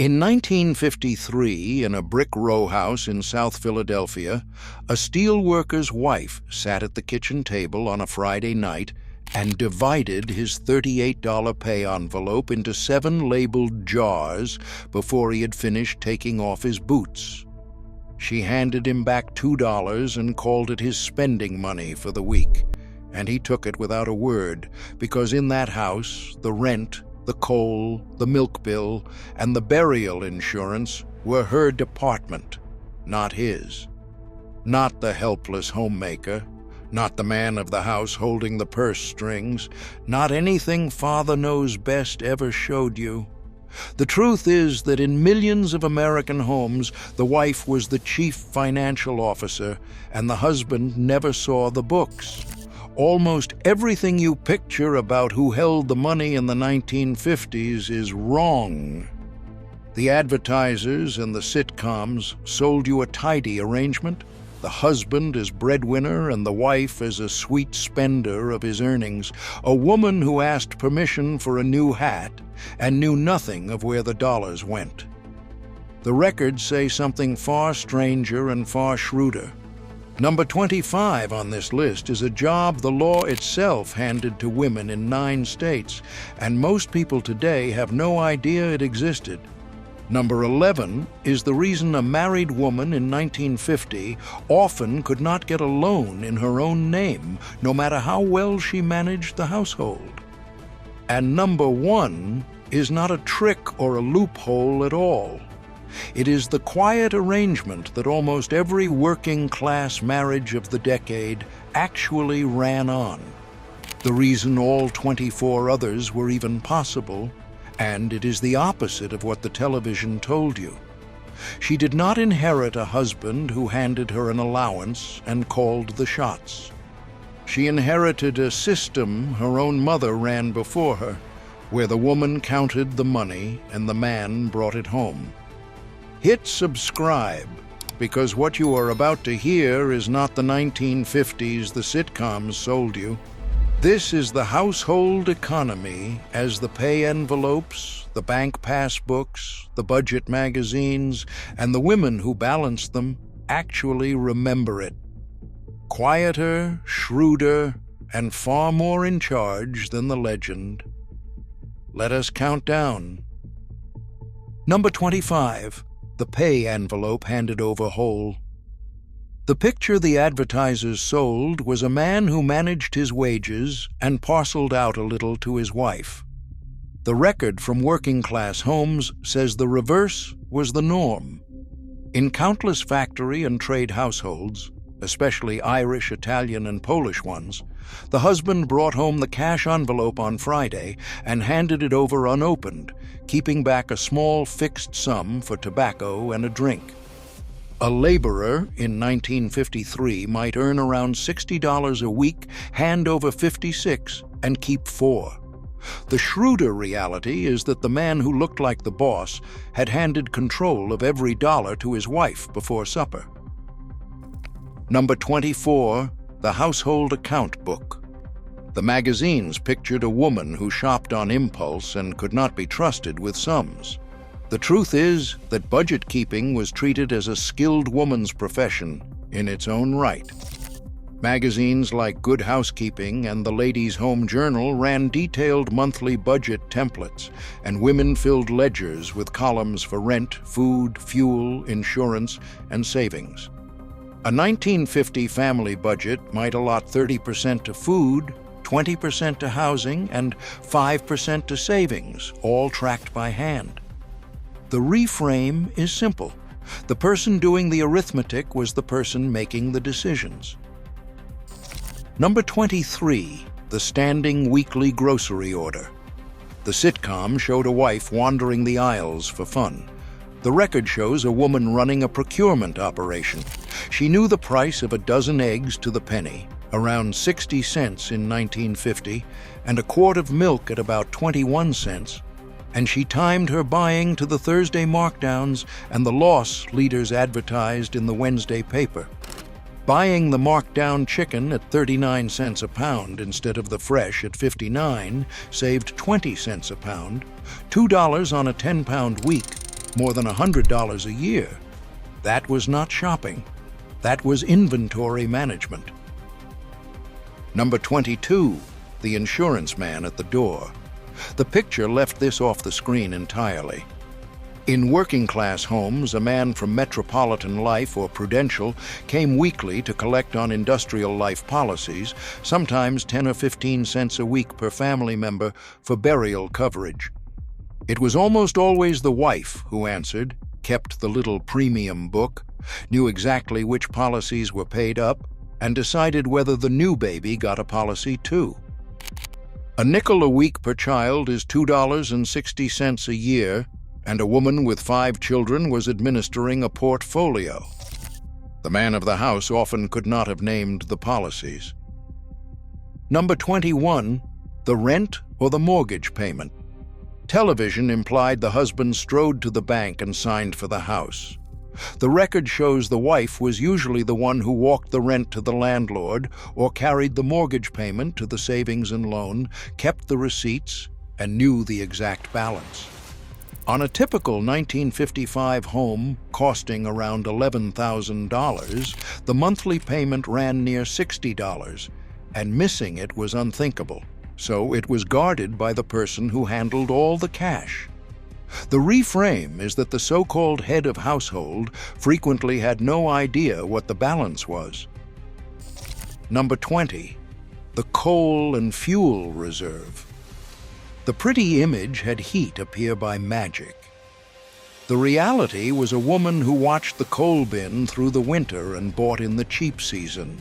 In 1953, in a brick row house in South Philadelphia, a steelworker's wife sat at the kitchen table on a Friday night and divided his $38 pay envelope into 7 labeled jars before he had finished taking off his boots. She handed him back $2 and called it his spending money for the week, and he took it without a word, because in that house, the rent, the coal, the milk bill, and the burial insurance were her department, not his. Not the helpless homemaker, not the man of the house holding the purse strings, not anything Father Knows Best ever showed you. The truth is that in millions of American homes, the wife was the chief financial officer, and the husband never saw the books. Almost everything you picture about who held the money in the 1950s is wrong. The advertisers and the sitcoms sold you a tidy arrangement, the husband as breadwinner and the wife as a sweet spender of his earnings, a woman who asked permission for a new hat and knew nothing of where the dollars went. The records say something far stranger and far shrewder. Number 25 on this list is a job the law itself handed to women in 9 states, and most people today have no idea it existed. Number 11 is the reason a married woman in 1950 often could not get a loan in her own name, no matter how well she managed the household. And number 1 is not a trick or a loophole at all. It is the quiet arrangement that almost every working-class marriage of the decade actually ran on. The reason all 24 others were even possible, and it is the opposite of what the television told you. She did not inherit a husband who handed her an allowance and called the shots. She inherited a system her own mother ran before her, where the woman counted the money and the man brought it home. Hit subscribe, because what you are about to hear is not the 1950s the sitcoms sold you. This is the household economy as the pay envelopes, the bank passbooks, the budget magazines, and the women who balance them actually remember it. Quieter, shrewder, and far more in charge than the legend. Let us count down. Number 25. The pay envelope handed over whole. The picture the advertisers sold was a man who managed his wages and parceled out a little to his wife. The record from working-class homes says the reverse was the norm. In countless factory and trade households, especially Irish, Italian, and Polish ones, the husband brought home the cash envelope on Friday and handed it over unopened, keeping back a small fixed sum for tobacco and a drink. A laborer in 1953 might earn around $60 a week, hand over 56, and keep 4. The shrewder reality is that the man who looked like the boss had handed control of every dollar to his wife before supper. Number 24, the household account book. The magazines pictured a woman who shopped on impulse and could not be trusted with sums. The truth is that budget keeping was treated as a skilled woman's profession in its own right. Magazines like Good Housekeeping and the Ladies' Home Journal ran detailed monthly budget templates, and women filled ledgers with columns for rent, food, fuel, insurance, and savings. A 1950 family budget might allot 30% to food, 20% to housing, and 5% to savings, all tracked by hand. The reframe is simple. The person doing the arithmetic was the person making the decisions. Number 23, the standing weekly grocery order. The sitcom showed a wife wandering the aisles for fun. The record shows a woman running a procurement operation. She knew the price of a dozen eggs to the penny, around 60 cents in 1950, and a quart of milk at about 21 cents, and she timed her buying to the Thursday markdowns and the loss leaders advertised in the Wednesday paper. Buying the marked-down chicken at 39 cents a pound instead of the fresh at 59 saved 20 cents a pound, $2 on a 10-pound week, more than $100 a year. That was not shopping. That was inventory management. Number 22, the insurance man at the door. The picture left this off the screen entirely. In working-class homes, a man from Metropolitan Life or Prudential came weekly to collect on industrial life policies, sometimes 10 or 15 cents a week per family member for burial coverage. It was almost always the wife who answered, kept the little premium book, knew exactly which policies were paid up, and decided whether the new baby got a policy too. A nickel a week per child is $2.60 a year, and a woman with 5 children was administering a portfolio. The man of the house often could not have named the policies. Number 21, the rent or the mortgage payment. Television implied the husband strode to the bank and signed for the house. The record shows the wife was usually the one who walked the rent to the landlord or carried the mortgage payment to the savings and loan, kept the receipts, and knew the exact balance. On a typical 1955 home costing around $11,000, the monthly payment ran near $60, and missing it was unthinkable, so it was guarded by the person who handled all the cash. The reframe is that the so-called head of household frequently had no idea what the balance was. Number 20, the coal and fuel reserve. The pretty image had heat appear by magic. The reality was a woman who watched the coal bin through the winter and bought in the cheap season.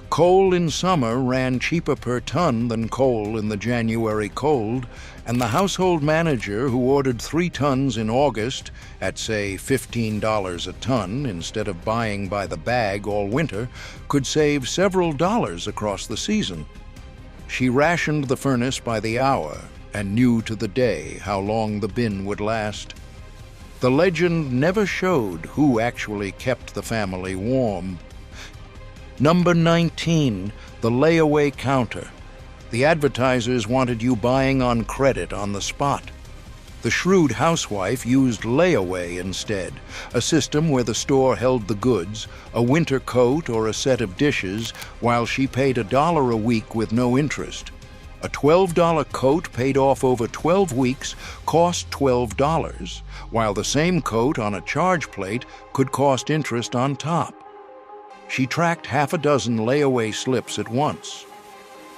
Coal in summer ran cheaper per ton than coal in the January cold, and the household manager who ordered 3 tons in August at, say, $15 a ton instead of buying by the bag all winter could save several dollars across the season. She rationed the furnace by the hour and knew to the day how long the bin would last. The legend never showed who actually kept the family warm. Number 19, the layaway counter. The advertisers wanted you buying on credit on the spot. The shrewd housewife used layaway instead, a system where the store held the goods, a winter coat or a set of dishes, while she paid $1 a week with no interest. A $12 coat paid off over 12 weeks cost $12, while the same coat on a charge plate could cost interest on top. She tracked half a dozen layaway slips at once.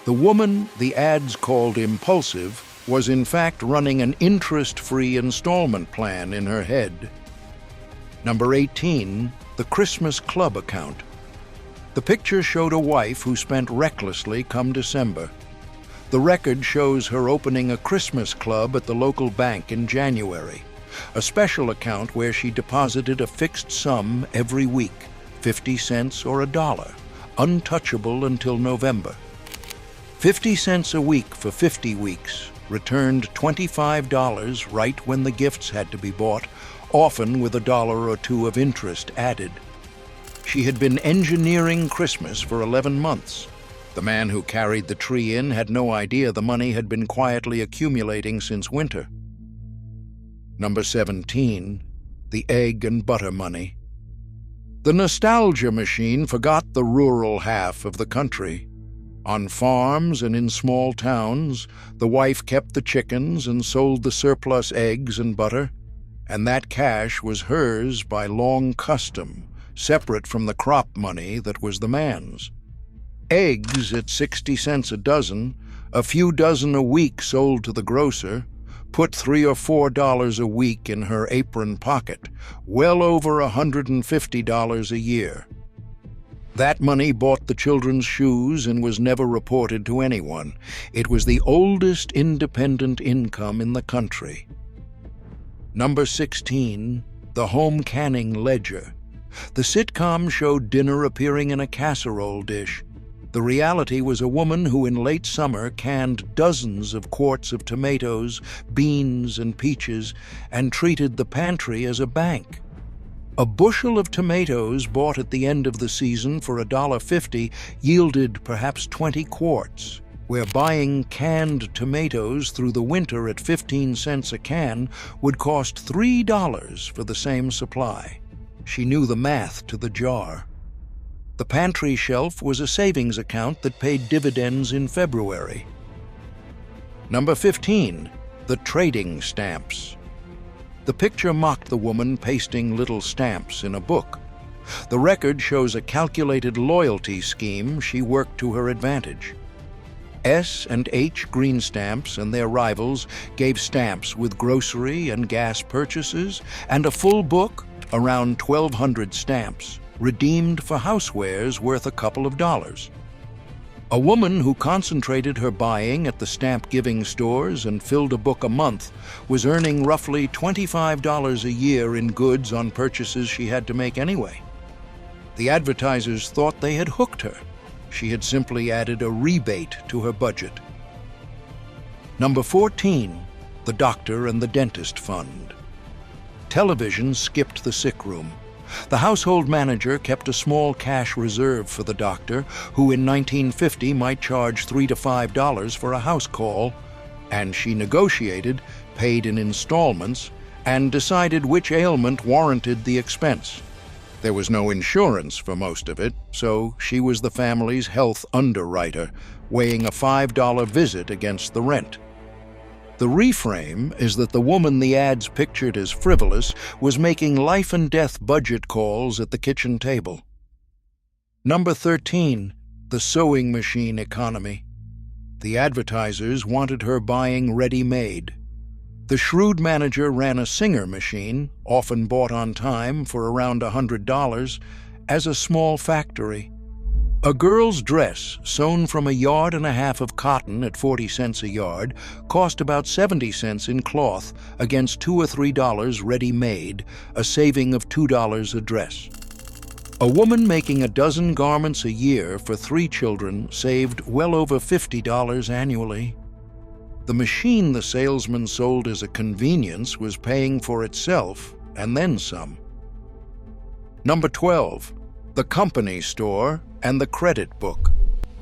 The woman the ads called impulsive was in fact running an interest-free installment plan in her head. Number 18, the Christmas Club account. The picture showed a wife who spent recklessly come December. The record shows her opening a Christmas club at the local bank in January, a special account where she deposited a fixed sum every week, 50 cents or $1, untouchable until November. 50 cents a week for 50 weeks returned $25 right when the gifts had to be bought, often with $1 or $2 of interest added. She had been engineering Christmas for 11 months. The man who carried the tree in had no idea the money had been quietly accumulating since winter. Number 17, the egg and butter money. The nostalgia machine forgot the rural half of the country. On farms and in small towns, the wife kept the chickens and sold the surplus eggs and butter, and that cash was hers by long custom, separate from the crop money that was the man's. Eggs at 60 cents a dozen, a few dozen a week sold to the grocer, put $3 or $4 a week in her apron pocket, well over $150 a year. That money bought the children's shoes and was never reported to anyone. It was the oldest independent income in the country. Number 16, the home canning ledger. The sitcom showed dinner appearing in a casserole dish. The reality was a woman who in late summer canned dozens of quarts of tomatoes, beans, and peaches and treated the pantry as a bank. A bushel of tomatoes bought at the end of the season for $1.50 yielded perhaps 20 quarts. where buying canned tomatoes through the winter at 15 cents a can would cost $3 for the same supply. She knew the math to the jar. The pantry shelf was a savings account that paid dividends in February. Number 15. The trading stamps. The picture mocked the woman pasting little stamps in a book. The record shows a calculated loyalty scheme she worked to her advantage. S and H green stamps and their rivals gave stamps with grocery and gas purchases, and a full book, around 1,200 stamps, redeemed for housewares worth a couple of dollars. A woman who concentrated her buying at the stamp-giving stores and filled a book a month was earning roughly $25 a year in goods on purchases she had to make anyway. The advertisers thought they had hooked her. She had simply added a rebate to her budget. Number 14. The Doctor and the Dentist Fund. Television skipped the sick room. The household manager kept a small cash reserve for the doctor, who in 1950 might charge $3 to $5 for a house call, and she negotiated, paid in installments, and decided which ailment warranted the expense. There was no insurance for most of it, so she was the family's health underwriter, weighing a $5 visit against the rent. The reframe is that the woman the ads pictured as frivolous was making life-and-death budget calls at the kitchen table. Number 13. The sewing machine economy. The advertisers wanted her buying ready-made. The shrewd manager ran a Singer machine, often bought on time for around $100, as a small factory. A girl's dress, sewn from 1.5 yards of cotton at 40 cents a yard, cost about 70 cents in cloth against $2 or $3 ready-made, a saving of $2 a dress. A woman making a dozen garments a year for 3 children saved well over $50 annually. The machine the salesman sold as a convenience was paying for itself, and then some. Number 12. The company store and the credit book.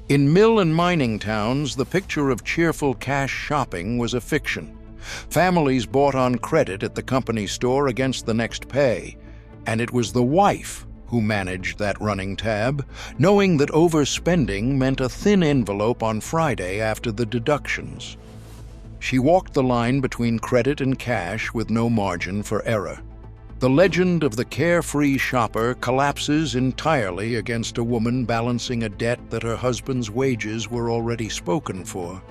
In mill and mining towns, the picture of cheerful cash shopping was a fiction. Families bought on credit at the company store against the next pay, and it was the wife who managed that running tab, knowing that overspending meant a thin envelope on Friday after the deductions. She walked the line between credit and cash with no margin for error. The legend of the carefree shopper collapses entirely against a woman balancing a debt that her husband's wages were already spoken for.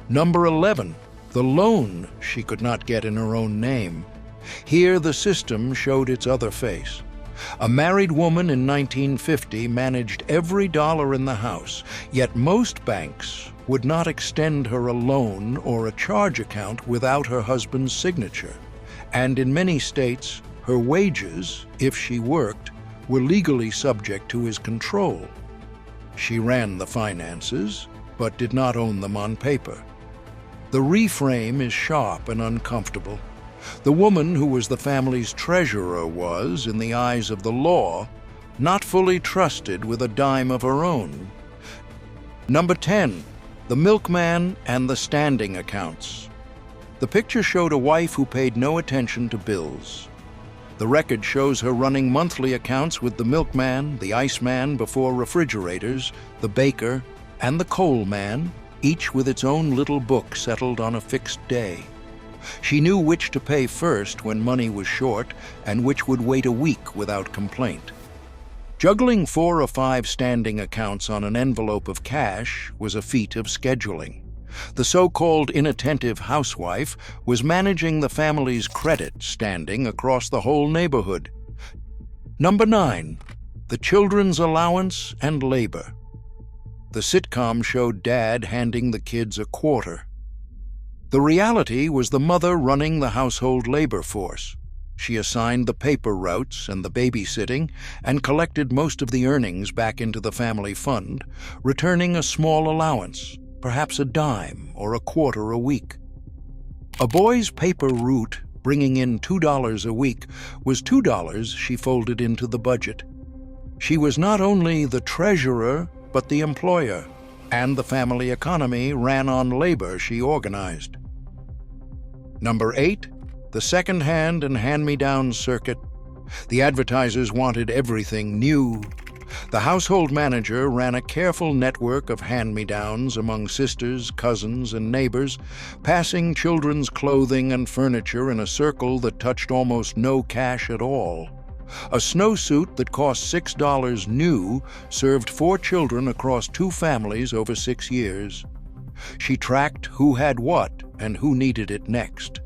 Number 11. The loan she could not get in her own name. Here the system showed its other face. A married woman in 1950 managed every dollar in the house, yet most banks would not extend her a loan or a charge account without her husband's signature. And in many states, her wages, if she worked, were legally subject to his control. She ran the finances, but did not own them on paper. The reframe is sharp and uncomfortable. The woman who was the family's treasurer was, in the eyes of the law, not fully trusted with a dime of her own. Number 10. The milkman and the standing accounts. The picture showed a wife who paid no attention to bills. The record shows her running monthly accounts with the milkman, the iceman before refrigerators, the baker, and the coal man, each with its own little book settled on a fixed day. She knew which to pay first when money was short and which would wait a week without complaint. Juggling 4 or 5 standing accounts on an envelope of cash was a feat of scheduling. The so-called inattentive housewife was managing the family's credit standing across the whole neighborhood. Number 9. The children's allowance and labor. The sitcom showed dad handing the kids a quarter. The reality was the mother running the household labor force. She assigned the paper routes and the babysitting and collected most of the earnings back into the family fund, returning a small allowance, perhaps a dime or a quarter a week. A boy's paper route, bringing in $2 a week, was $2 she folded into the budget. She was not only the treasurer, but the employer, and the family economy ran on labor she organized. Number 8, the second-hand and hand-me-down circuit. The advertisers wanted everything new. The household manager ran a careful network of hand-me-downs among sisters, cousins, and neighbors, passing children's clothing and furniture in a circle that touched almost no cash at all. A snowsuit that cost $6 new served 4 children across 2 families over 6 years. She tracked who had what and who needed it next.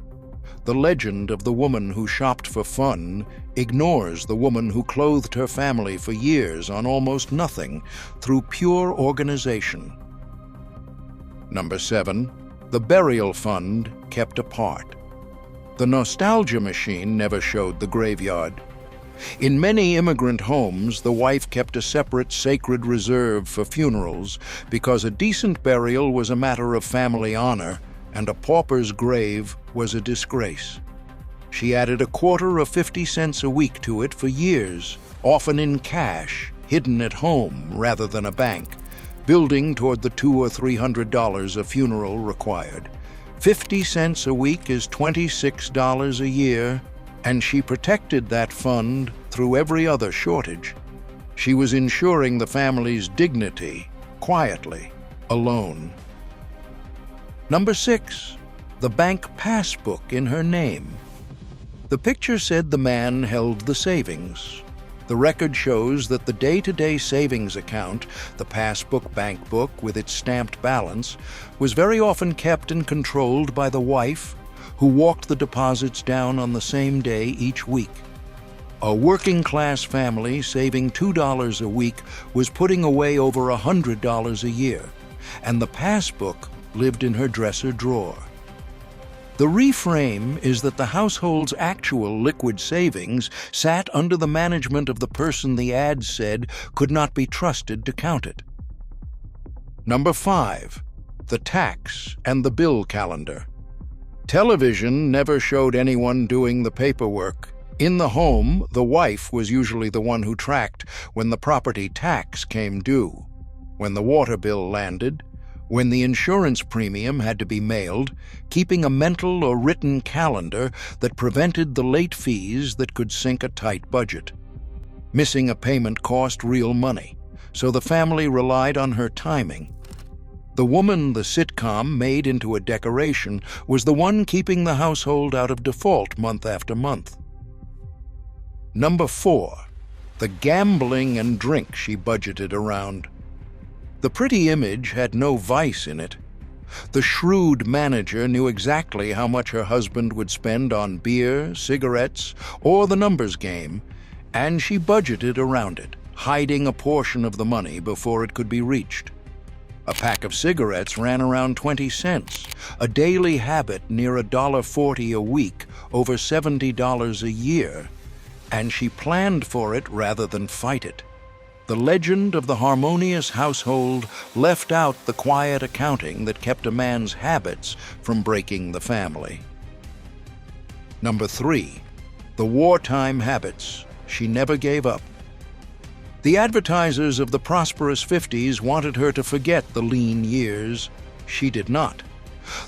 The legend of the woman who shopped for fun ignores the woman who clothed her family for years on almost nothing through pure organization. Number 7, the burial fund kept apart. The nostalgia machine never showed the graveyard. In many immigrant homes, the wife kept a separate sacred reserve for funerals because a decent burial was a matter of family honor and a pauper's grave was a disgrace. She added a quarter of 50 cents a week to it for years, often in cash, hidden at home rather than a bank, building toward the $200 or $300 a funeral required. 50 cents a week is $26 a year, and she protected that fund through every other shortage. She was ensuring the family's dignity, quietly, alone. Number 6, the bank passbook in her name. The picture said the man held the savings. The record shows that the day-to-day savings account, the passbook bank book with its stamped balance, was very often kept and controlled by the wife, who walked the deposits down on the same day each week. A working-class family saving $2 a week was putting away over $100 a year, and the passbook lived in her dresser drawer. The reframe is that the household's actual liquid savings sat under the management of the person the ad said could not be trusted to count it. Number 5, the tax and the bill calendar. Television never showed anyone doing the paperwork. In the home, the wife was usually the one who tracked when the property tax came due, when the water bill landed, when the insurance premium had to be mailed, keeping a mental or written calendar that prevented the late fees that could sink a tight budget. Missing a payment cost real money, so the family relied on her timing. The woman the sitcom made into a decoration was the one keeping the household out of default month after month. Number 4, the gambling and drink she budgeted around. The pretty image had no vice in it. The shrewd manager knew exactly how much her husband would spend on beer, cigarettes, or the numbers game, and she budgeted around it, hiding a portion of the money before it could be reached. A pack of cigarettes ran around 20 cents, a daily habit near $1.40 a week, over $70 a year, and she planned for it rather than fight it. The legend of the harmonious household left out the quiet accounting that kept a man's habits from breaking the family. Number 3, the wartime habits. She never gave up. The advertisers of the prosperous 50s wanted her to forget the lean years. She did not.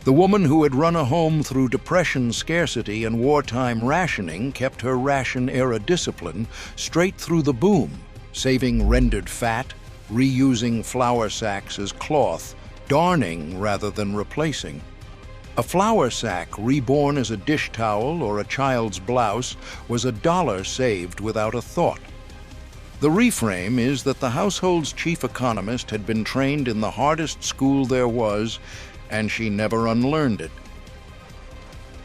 The woman who had run a home through depression, scarcity, and wartime rationing kept her ration-era discipline straight through the boom, saving rendered fat, reusing flour sacks as cloth, darning rather than replacing. A flour sack reborn as a dish towel or a child's blouse was $1 saved without a thought. The reframe is that the household's chief economist had been trained in the hardest school there was, and she never unlearned it.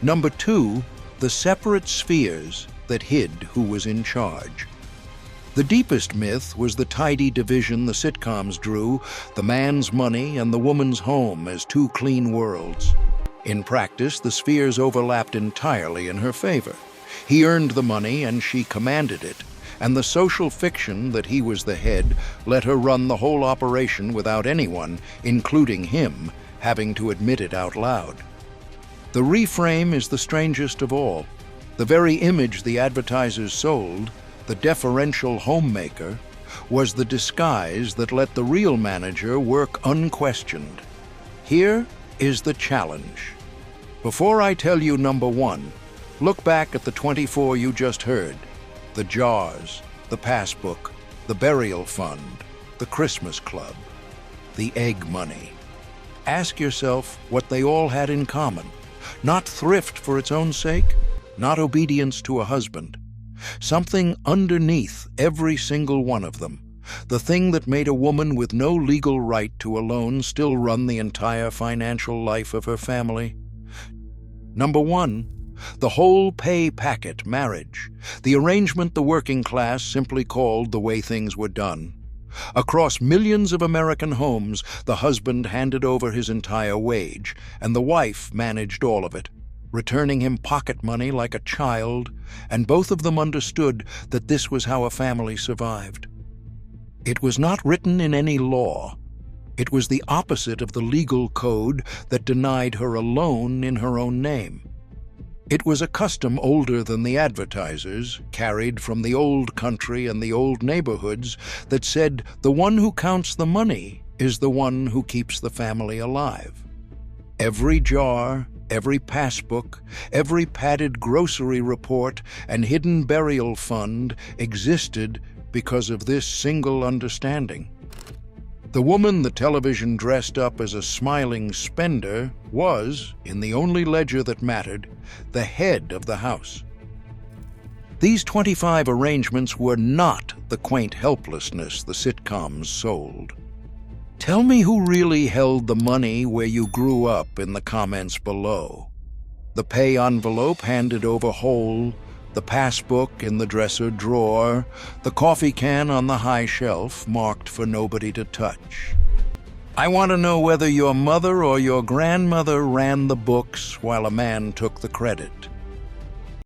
Number 2, the separate spheres that hid who was in charge. The deepest myth was the tidy division the sitcoms drew, the man's money and the woman's home as 2 clean worlds. In practice, the spheres overlapped entirely in her favor. He earned the money and she commanded it, and the social fiction that he was the head let her run the whole operation without anyone, including him, having to admit it out loud. The reframe is the strangest of all. The very image the advertisers sold, the deferential homemaker, was the disguise that let the real manager work unquestioned. Here is the challenge. Before I tell you number one, look back at the 24 you just heard. The jars, the passbook, the burial fund, the Christmas club, the egg money. Ask yourself what they all had in common. Not thrift for its own sake, not obedience to a husband. Something underneath every single one of them. The thing that made a woman with no legal right to a loan still run the entire financial life of her family. Number one, the whole pay packet marriage, the arrangement the working class simply called the way things were done. Across millions of American homes, the husband handed over his entire wage, and the wife managed all of it, returning him pocket money like a child, and both of them understood that this was how a family survived. It was not written in any law. It was the opposite of the legal code that denied her a loan in her own name. It was a custom older than the advertisers, carried from the old country and the old neighborhoods, that said the one who counts the money is the one who keeps the family alive. Every jar, every passbook, every padded grocery report, and hidden burial fund existed because of this single understanding. The woman the television dressed up as a smiling spender was, in the only ledger that mattered, the head of the house. These 25 arrangements were not the quaint helplessness the sitcoms sold. Tell me who really held the money where you grew up in the comments below. The pay envelope handed over whole, the passbook in the dresser drawer, the coffee can on the high shelf marked for nobody to touch. I want to know whether your mother or your grandmother ran the books while a man took the credit.